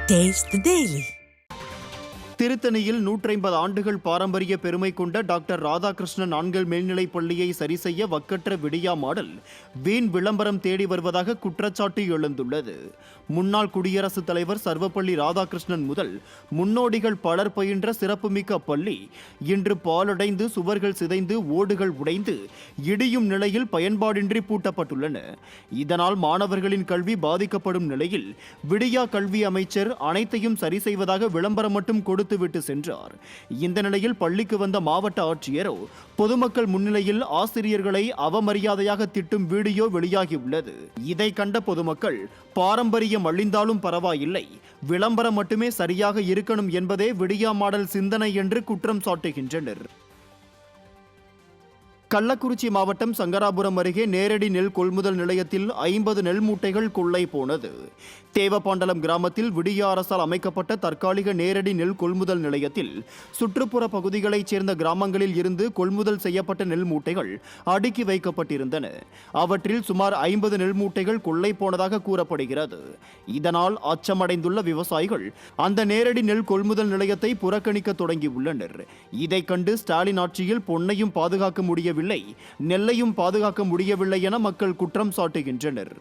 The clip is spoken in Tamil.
Taste the Daily. திருத்தணியில் 150 ஆண்டுகள் பாரம்பரிய பெருமை கொண்ட டாக்டர் ராதாகிருஷ்ணன் ஆண்கள் மேல்நிலைப் பள்ளியை சரி செய்ய வக்கற்ற விடியா மாடல் வீண் விளம்பரம் தேடி வருவதாக குற்றச்சாட்டு எழுந்துள்ளது. முன்னாள் குடியரசுத் தலைவர் சர்வப்பள்ளி ராதாகிருஷ்ணன் முதல் முன்னோடிகள் பலர் பயின்ற சிறப்புமிக்க அப்பள்ளி இன்று பாலடைந்து சுவர்கள் சிதைந்து ஓடுகள் உடைந்து இடியும் நிலையில் பயன்பாடின்றி பூட்டப்பட்டுள்ளன. இதனால் மாணவர்களின் கல்வி பாதிக்கப்படும் நிலையில் விடியா கல்வி அமைச்சர் அனைத்தையும் சரி செய்வதாக விளம்பரம் மட்டும் விட்டு சென்றார். இந்த நிலையில் பள்ளிக்கு வந்த மாவட்ட ஆட்சியரோ பொதுமக்கள் முன்னிலையில் ஆசிரியர்களை அவமரியாதையாக திட்டும் வீடியோ வெளியாகியுள்ளது. இதை கண்ட பொதுமக்கள் பாரம்பரியம் அழிந்தாலும் பரவாயில்லை, விளம்பரம் மட்டுமே சரியாக இருக்கணும் என்பதே விடியா மாடல் சிந்தனை என்று குற்றம் சாட்டுகின்றனர். கள்ளக்குறிச்சி மாவட்டம் சங்கராபுரம் அருகே நேரடி நெல் கொள்முதல் நிலையத்தில் 50 நெல் மூட்டைகள் கொள்ளை போனது. தேவபாண்டலம் கிராமத்தில் விடியா அரசால் அமைக்கப்பட்ட தற்காலிக நேரடி நெல் கொள்முதல் நிலையத்தில் சுற்றுப்புற பகுதிகளைச் சேர்ந்த கிராமங்களில் இருந்து கொள்முதல் செய்யப்பட்ட நெல் மூட்டைகள் அடுக்கி வைக்கப்பட்டிருந்தன. அவற்றில் சுமார் 50 நெல் மூட்டைகள் கொள்ளை போனதாக கூறப்படுகிறது. இதனால் அச்சமடைந்துள்ள விவசாயிகள் அந்த நேரடி நெல் கொள்முதல் நிலையத்தை புறக்கணிக்க தொடங்கியுள்ளனர். இதை கண்டு ஸ்டாலின் ஆட்சியில் பொன்னையும் பாதுகாக்க முடியவில்லை, நெல்லையும் பாதுகாக்க முடியவில்லை என மக்கள் குற்றம் சாட்டுகின்றனர்.